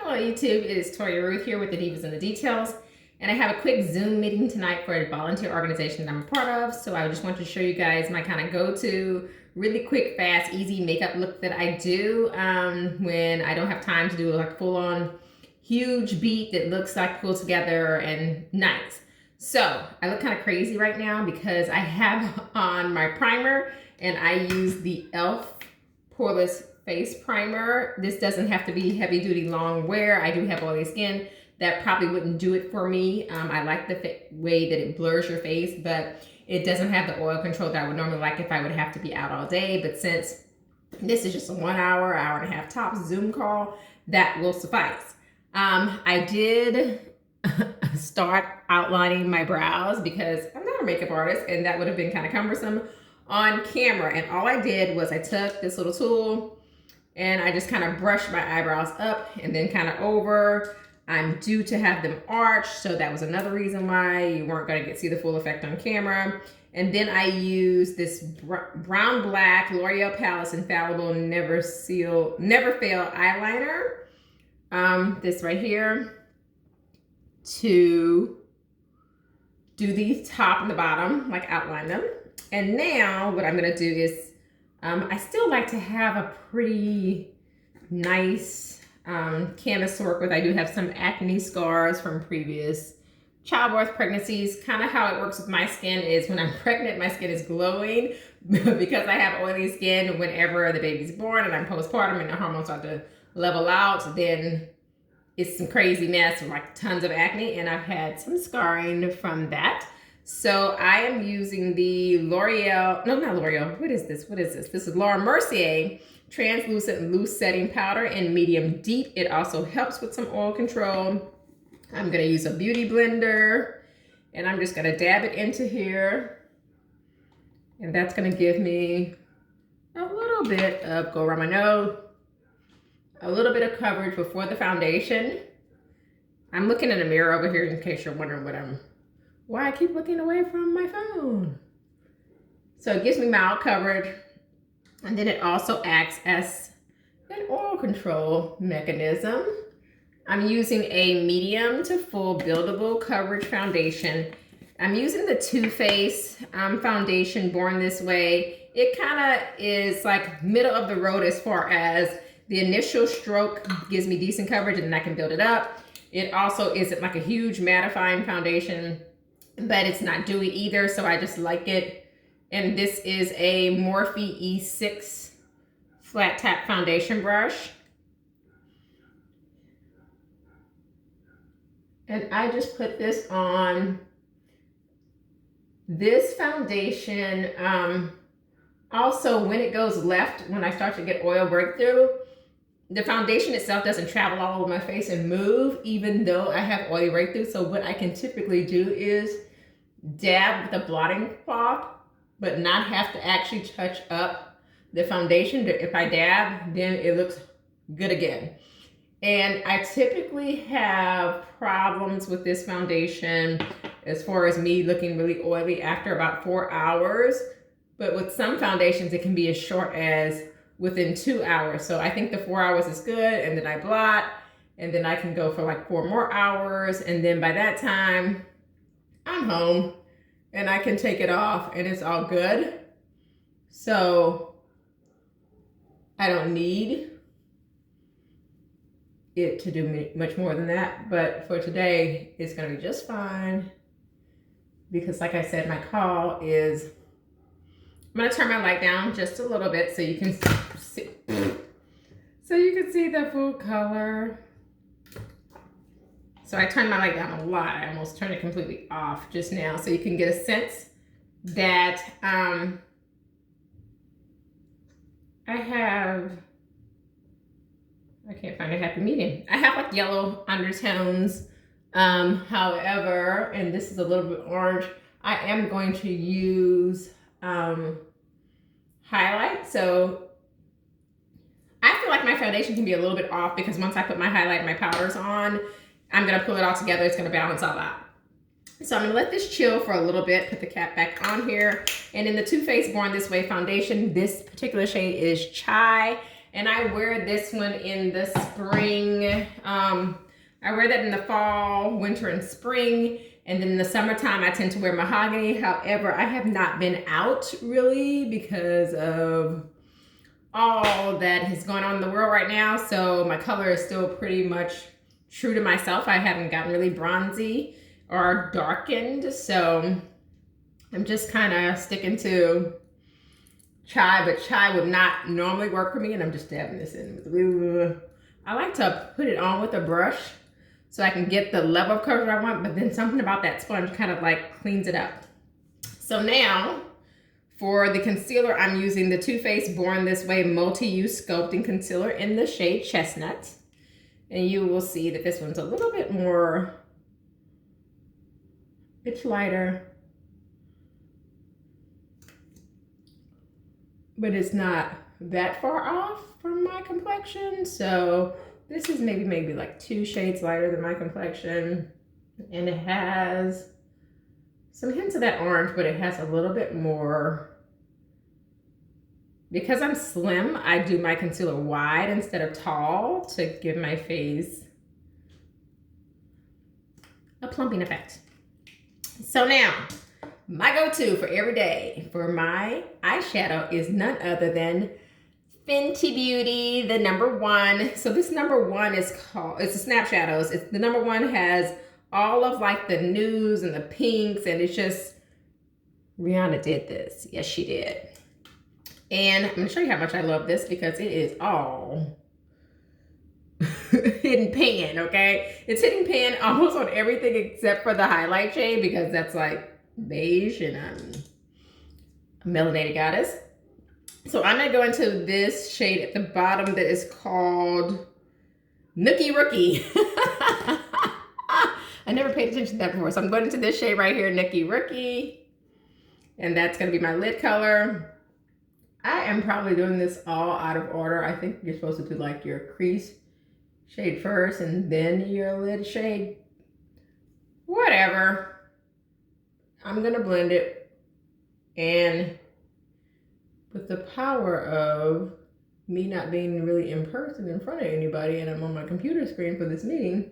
Hello YouTube, it is Tori Ruth here with the Divas and the Details, and I have a quick Zoom meeting tonight for a volunteer organization that I'm a part of. So I just want to show you guys my kind of go-to, really quick, fast, easy makeup look that I do when I don't have time to do like full-on huge beat that looks like pulled together and nice. So I look kind of crazy right now because I have on my primer and I use the e.l.f. Poreless face primer. This doesn't have to be heavy duty long wear. I do have oily skin. That probably wouldn't do it for me. I like the way that it blurs your face, but it doesn't have the oil control that I would normally like if I would have to be out all day. But since this is just a 1 hour, hour and a half tops Zoom call, that will suffice. I did start outlining my brows because I'm not a makeup artist and that would have been kind of cumbersome on camera. And all I did was I took this little tool and I just kind of brushed my eyebrows up and then kind of over. I'm due to have them arched, so that was another reason why you weren't going to see the full effect on camera. And then I used this brown black L'Oreal Palace Infallible Never Fail eyeliner, this right here, to do the top and the bottom, like outline them. And now what I'm going to do is I still like to have a pretty nice canvas to work with. I do have some acne scars from previous childbirth pregnancies. Kind of how it works with my skin is when I'm pregnant, my skin is glowing because I have oily skin. Whenever the baby's born and I'm postpartum and the hormones start to level out, then it's some crazy mess with like tons of acne, and I've had some scarring from that. So I am using the L'Oreal, no, not L'Oreal, what is this? This is Laura Mercier Translucent Loose Setting Powder in medium deep. It also helps with some oil control. I'm gonna use a beauty blender and I'm just gonna dab it into here. And that's gonna give me a little bit of, go around my nose, a little bit of coverage before the foundation. I'm looking in the mirror over here in case you're wondering why I keep looking away from my phone. So it gives me mild coverage, and then it also acts as an oil control mechanism. I'm using a medium to full buildable coverage foundation. I'm using the Too Faced foundation Born This Way. It kind of is like middle of the road as far as the initial stroke gives me decent coverage and then I can build it up. It also isn't like a huge mattifying foundation, but it's not dewy either, so I just like it. And this is a Morphe E6 flat tap foundation brush. And I just put this on. This foundation, also when it goes left, when I start to get oil breakthrough, the foundation itself doesn't travel all over my face and move, even though I have oily breakthrough. So what I can typically do is dab with a blotting cloth, but not have to actually touch up the foundation. If I dab, then it looks good again. And I typically have problems with this foundation as far as me looking really oily after about 4 hours. But with some foundations, it can be as short as within 2 hours. So I think the 4 hours is good, and then I blot, and then I can go for like 4 more hours. And then by that time, I'm home and I can take it off and it's all good. So I don't need it to do much more than that, but for today it's gonna be just fine because like I said, my call is, I'm gonna turn my light down just a little bit so you can see, the full color. So I turned my light down a lot. I almost turned it completely off just now so you can get a sense that I can't find a happy medium. I have like yellow undertones. However, and this is a little bit orange, I am going to use highlight. So I feel like my foundation can be a little bit off because once I put my highlight and my powders on, I'm gonna pull it all together. It's gonna balance all out. So I'm gonna let this chill for a little bit, put the cap back on here. And in the Too Faced Born This Way foundation, this particular shade is Chai. And I wear this one in the spring I wear that in the fall, winter, and spring. And then in the summertime, I tend to wear mahogany. However, I have not been out really because of all that is going on in the world right now. So my color is still pretty much true to myself. I haven't gotten really bronzy or darkened. So I'm just kind of sticking to chai, but chai would not normally work for me. And I'm just dabbing this in. I like to put it on with a brush so I can get the level of coverage I want, but then something about that sponge kind of like cleans it up. So now for the concealer, I'm using the Too Faced Born This Way Multi-Use Sculpting Concealer in the shade Chestnut. And you will see that this one's a little bit more, it's lighter, but it's not that far off from my complexion. So this is maybe like 2 shades lighter than my complexion. And it has some hints of that orange, but it has a little bit more. Because I'm slim, I do my concealer wide instead of tall to give my face a plumping effect. So now, my go-to for every day for my eyeshadow is none other than Fenty Beauty, the #1. So this #1 is called, it's a Snap Shadows. It's the #1 has all of like the nudes and the pinks, and it's just, Rihanna did this. Yes, she did. And I'm gonna show you how much I love this because it is all hidden pan, okay? It's hidden pan almost on everything except for the highlight shade because that's like beige and I'm a melanated goddess. So I'm gonna go into this shade at the bottom that is called Nookie Rookie. I never paid attention to that before. So I'm going into this shade right here, Nookie Rookie. And that's gonna be my lid color. I am probably doing this all out of order. I think you're supposed to do like your crease shade first and then your lid shade. Whatever. I'm gonna blend it, and with the power of me not being really in person in front of anybody and I'm on my computer screen for this meeting,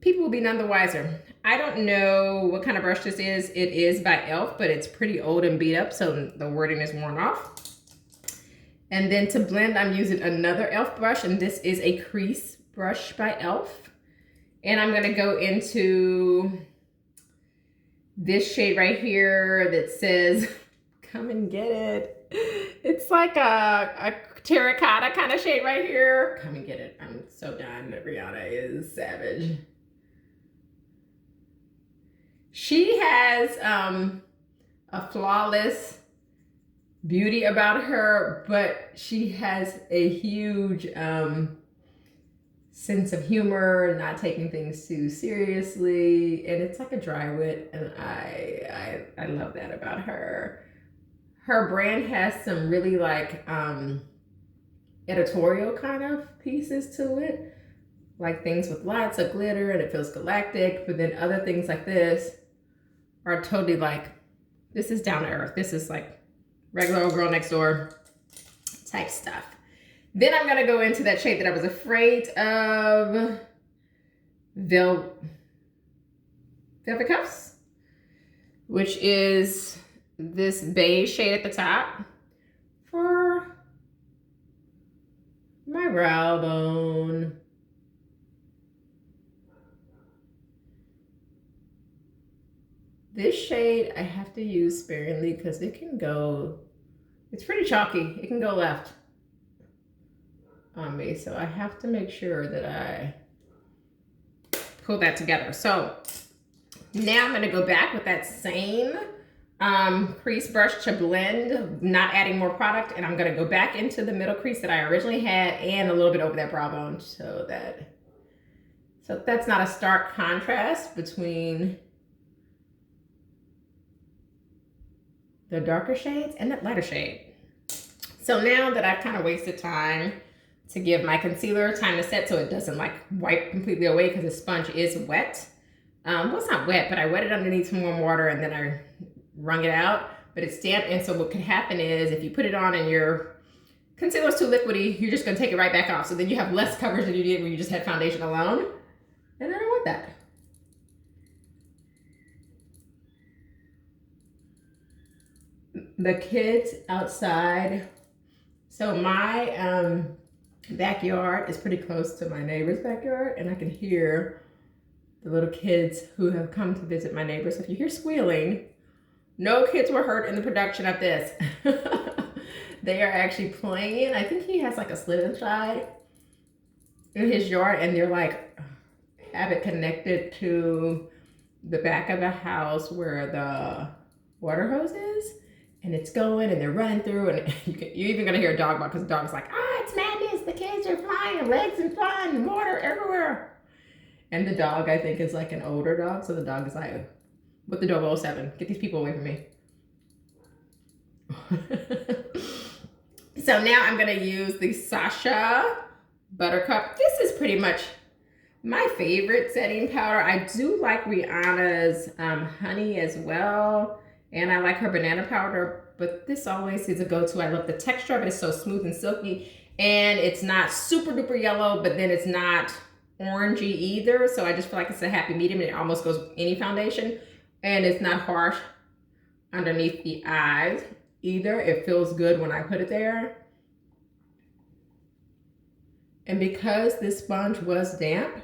people will be none the wiser. I don't know what kind of brush this is. It is by e.l.f., but it's pretty old and beat up, so the wording is worn off. And then to blend, I'm using another e.l.f. brush, and this is a crease brush by e.l.f. And I'm gonna go into this shade right here that says, come and get it. It's like a terracotta kind of shade right here. Come and get it. I'm so done. Rihanna is savage. She has a flawless beauty about her, but she has a huge sense of humor, not taking things too seriously, and it's like a dry wit, and I love that about her. Her brand has some really like editorial kind of pieces to it, like things with lots of glitter and it feels galactic, but then other things like this are totally like, this is down to earth. This is like regular old girl next door type stuff. Then I'm gonna go into that shade that I was afraid of, Velvet Cuffs, which is this beige shade at the top for my brow bone. This shade I have to use sparingly because it can go, it's pretty chalky. It can go left on me. So I have to make sure that I pull that together. So now I'm gonna go back with that same crease brush to blend, not adding more product. And I'm gonna go back into the middle crease that I originally had and a little bit over that brow bone so that's not a stark contrast between the darker shades and that lighter shade. So now that I've kind of wasted time to give my concealer time to set so it doesn't like wipe completely away because the sponge is wet. Well, it's not wet, but I wet it underneath some warm water and then I wrung it out, but it's damp. And so what could happen is if you put it on and you're concealer's too liquidy, you're just gonna take it right back off. So then you have less coverage than you did when you just had foundation alone. And I don't want that. The kids outside. So my backyard is pretty close to my neighbor's backyard, and I can hear the little kids who have come to visit my neighbor. So if you hear squealing, no kids were hurt in the production of this. They are actually playing. I think he has like a slip inside in his yard, and they're like, have it connected to the back of the house where the water hose is. And it's going, and they're running through, and you're even gonna hear a dog bark, because the dog's like, ah, it's madness, the kids are flying, and legs and flying, and water everywhere. And the dog, I think, is like an older dog, so the dog is like, with the dog 07, get these people away from me. So now I'm gonna use the Sasha Buttercup. This is pretty much my favorite setting powder. I do like Rihanna's honey as well. And I like her banana powder, but this always is a go-to. I love the texture of it. It's so smooth and silky, and it's not super duper yellow, but then it's not orangey either. So I just feel like it's a happy medium, and it almost goes any foundation, and it's not harsh underneath the eyes either. It feels good when I put it there. And because this sponge was damp,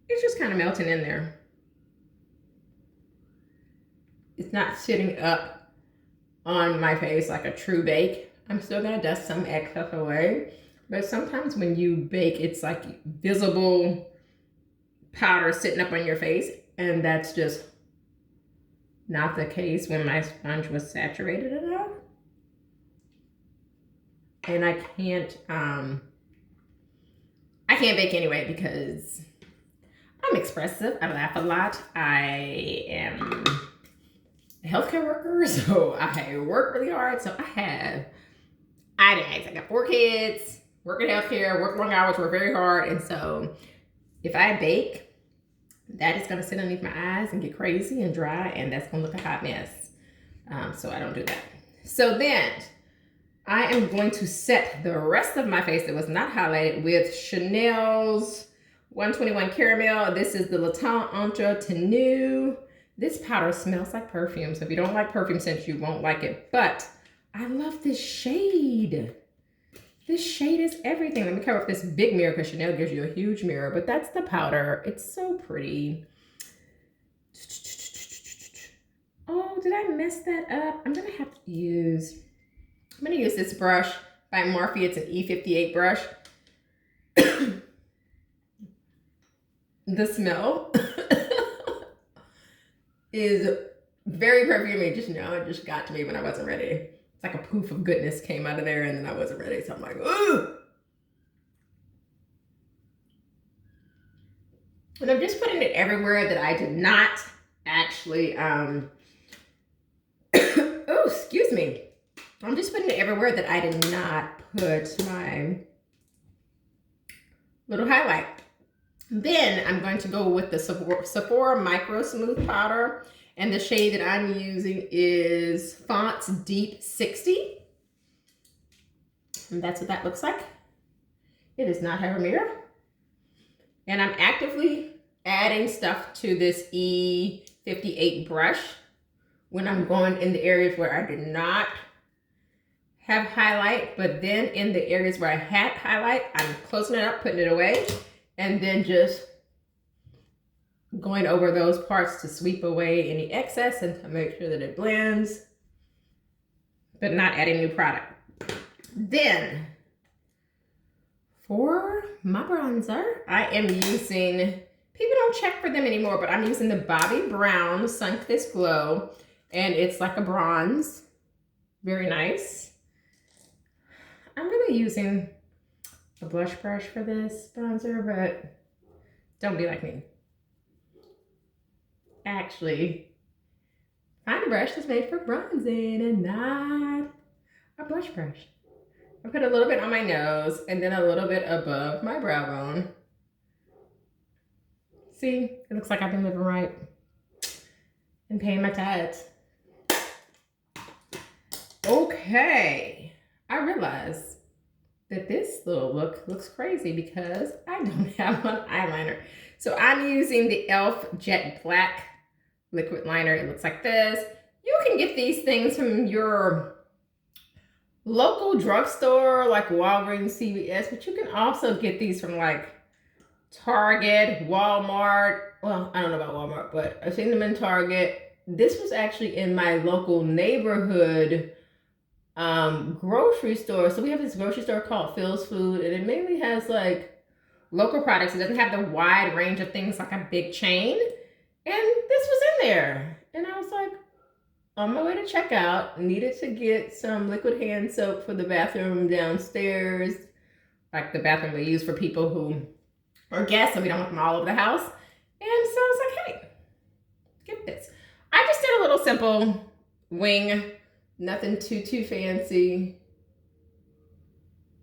it's just kind of melting in there. It's not sitting up on my face like a true bake. I'm still gonna dust some excess away, but sometimes when you bake, it's like visible powder sitting up on your face, and that's just not the case when my sponge was saturated enough. And I can't bake anyway because I'm expressive. I laugh a lot. I am a healthcare worker, so I work really hard. So I have eye bags. I got 4 kids, work in healthcare, work long hours, work very hard. And so if I bake, that is gonna sit underneath my eyes and get crazy and dry, and that's gonna look a hot mess. So I don't do that. So then I am going to set the rest of my face that was not highlighted with Chanel's 121 Caramel. This is the Le Teint Entre Tenue. This powder smells like perfume, so if you don't like perfume scents, you won't like it. But I love this shade. This shade is everything. Let me cover up this big mirror because Chanel gives you a huge mirror, but that's the powder. It's so pretty. Oh, did I mess that up? I'm gonna use this brush by Morphe. It's an E58 brush. The smell is very perfumey. Just now, it just got to me when I wasn't ready. It's like a poof of goodness came out of there, and then I wasn't ready. So I'm like, ooh. And I'm just putting it everywhere that I did not actually, oh, excuse me. I'm just putting it everywhere that I did not put my little highlight. Then I'm going to go with the Sephora Microsmooth powder, and the shade that I'm using is Fonts Deep 60. And that's what that looks like. It does not have a mirror. And I'm actively adding stuff to this E58 brush when I'm going in the areas where I did not have highlight, but then in the areas where I had highlight, I'm closing it up, putting it away, and then just going over those parts to sweep away any excess and to make sure that it blends, but not adding new product. Then for my bronzer, I am using, people don't check for them anymore, but I'm using the Bobbi Brown Sunkist Glow, and it's like a bronze, very nice. I'm really using a blush brush for this bronzer, but don't be like me. Actually, find a brush that's made for bronzing and not a blush brush. I put a little bit on my nose and then a little bit above my brow bone. See, it looks like I've been living right and paying my tithes. Okay, I realize that this little look looks crazy because I don't have an eyeliner. So I'm using the e.l.f. Jet Black liquid liner. It looks like this. You can get these things from your local drugstore like Walgreens, CVS, but you can also get these from like Target, Walmart. Well, I don't know about Walmart, but I've seen them in Target. This was actually in my local neighborhood grocery store. So we have this grocery store called Phil's Food, and it mainly has like local products. It doesn't have the wide range of things like a big chain. And this was in there. And I was like, on my way to checkout, needed to get some liquid hand soap for the bathroom downstairs, like the bathroom we use for people who are guests and we don't want them all over the house. And so I was like, hey, get this. I just did a little simple wing, nothing too fancy,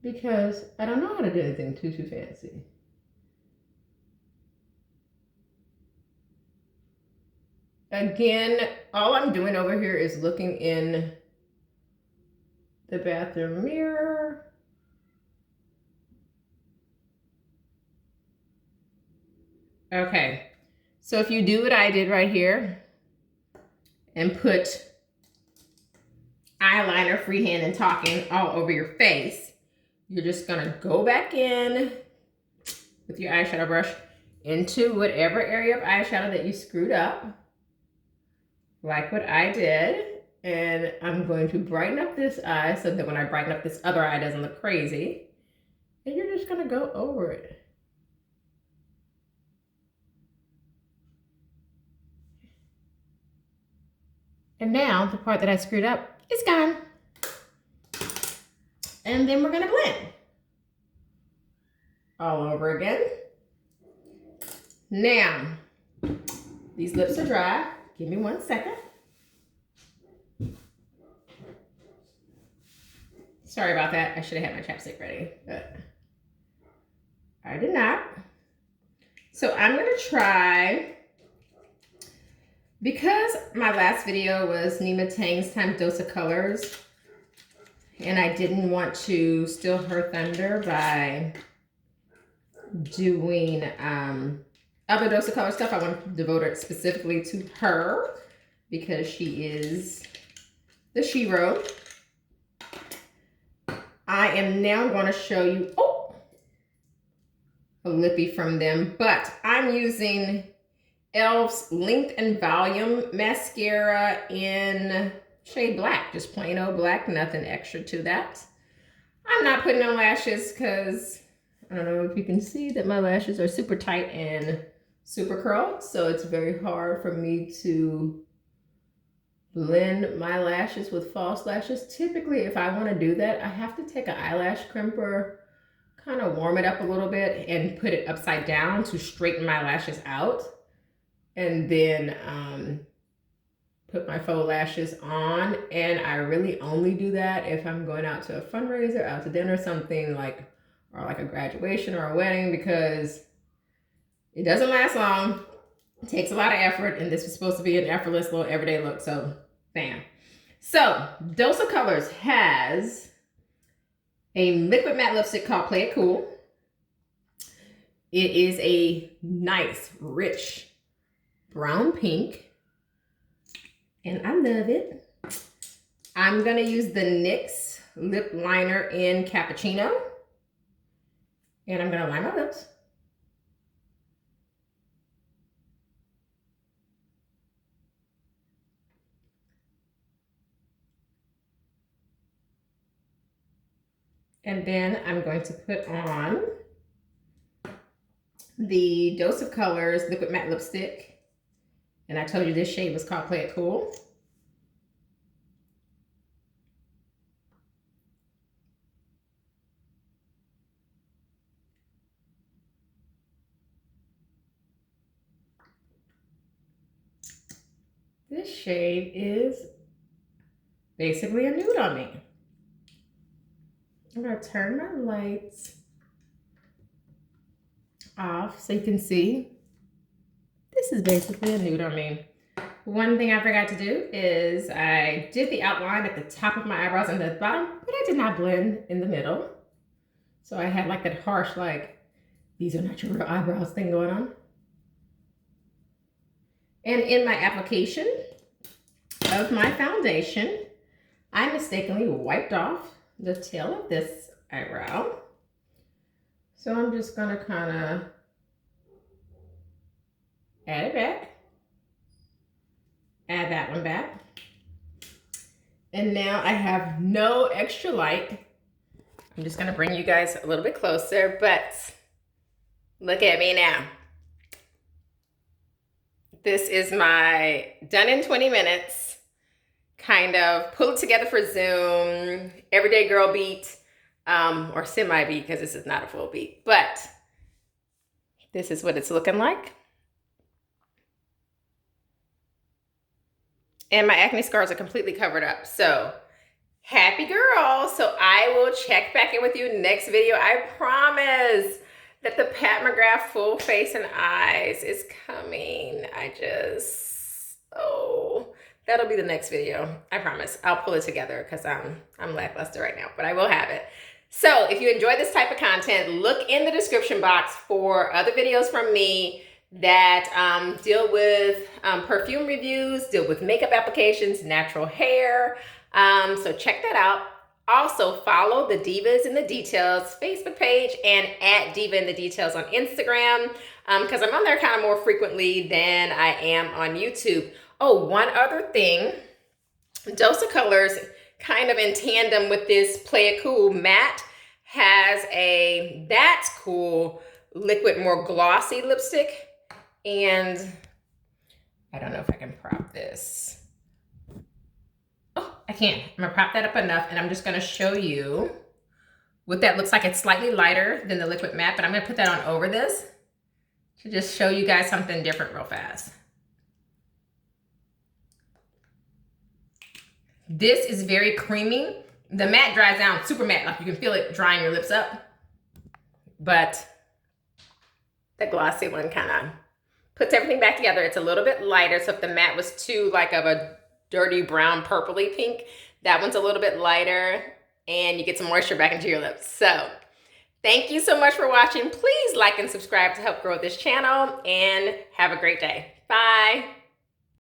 because I don't know how to do anything too fancy. Again, all I'm doing over here is looking in the bathroom mirror. Okay, so if you do what I did right here and put eyeliner freehand and talking all over your face, you're just gonna go back in with your eyeshadow brush into whatever area of eyeshadow that you screwed up, like what I did. And I'm going to brighten up this eye so that when I brighten up this other eye, it doesn't look crazy. And you're just gonna go over it. And now the part that I screwed up is gone. And then we're gonna blend all over again. Now, these lips are dry. Give me 1 second. Sorry about that. I should have had my chapstick ready, but I did not. So I'm gonna try, because my last video was Nima Tang's Time Dose of Colors, and I didn't want to steal her thunder by doing other Dose of Color stuff. I want to devote it specifically to her because she is the shero. I am now going to show you a lippy from them, but I'm using e.l.f.'s Length and Volume Mascara in shade black, just plain old black, nothing extra to that. I'm not putting on lashes because I don't know if you can see that my lashes are super tight and super curled, so it's very hard for me to blend my lashes with false lashes. Typically, if I want to do that, I have to take an eyelash crimper, kind of warm it up a little bit and put it upside down to straighten my lashes out, and then put my faux lashes on. And I really only do that if I'm going out to a fundraiser, out to dinner, something like, or like a graduation or a wedding, because it doesn't last long. It takes a lot of effort, and this is supposed to be an effortless little everyday look, so bam. So Dose of Colors has a liquid matte lipstick called Play It Cool. It is a nice, rich brown pink, and I love it. I'm gonna use the NYX lip liner in Cappuccino, and I'm gonna line my lips. And then I'm going to put on the Dose of Colors liquid matte lipstick. And I told you this shade was called Play It Cool. This shade is basically a nude on me. I'm gonna turn my lights off so you can see. This is basically a nude on me. One thing I forgot to do is I did the outline at the top of my eyebrows and the bottom, but I did not blend in the middle. So I had like that harsh, like, these are not your real eyebrows thing going on. And in my application of my foundation, I mistakenly wiped off the tail of this eyebrow. So I'm just gonna kind of add it back. Add that one back. And now I have no extra light. I'm just gonna bring you guys a little bit closer, but look at me now. This is my done in 20 minutes, kind of pull it together for Zoom, everyday girl beat, or semi beat, because this is not a full beat, but this is what it's looking like. And my acne scars are completely covered up. So happy girl. So I will check back in with you next video. I promise that the Pat McGrath full face and eyes is coming. That'll be the next video. I promise. I'll pull it together because I'm lackluster right now, but I will have it. So if you enjoy this type of content, look in the description box for other videos from me that deal with perfume reviews, deal with makeup applications, natural hair. So check that out. Also follow the Divas in the Details Facebook page and at Diva in the Details on Instagram because I'm on there kind of more frequently than I am on YouTube. Oh, one other thing, Dose of Colors, kind of in tandem with this Play It Cool matte, has a That's Cool liquid, more glossy lipstick. And I don't know if I can prop this. Oh, I can't. I'm gonna prop that up enough and I'm just gonna show you what that looks like. It's slightly lighter than the liquid matte, but I'm gonna put that on over this to just show you guys something different real fast. This is very creamy. The matte dries down super matte, like you can feel it drying your lips up. But the glossy one kind of puts everything back together. It's a little bit lighter, so if the matte was too like of a dirty brown purpley pink, that one's a little bit lighter and you get some moisture back into your lips. So thank you so much for watching. Please like and subscribe to help grow this channel and have a great day. Bye.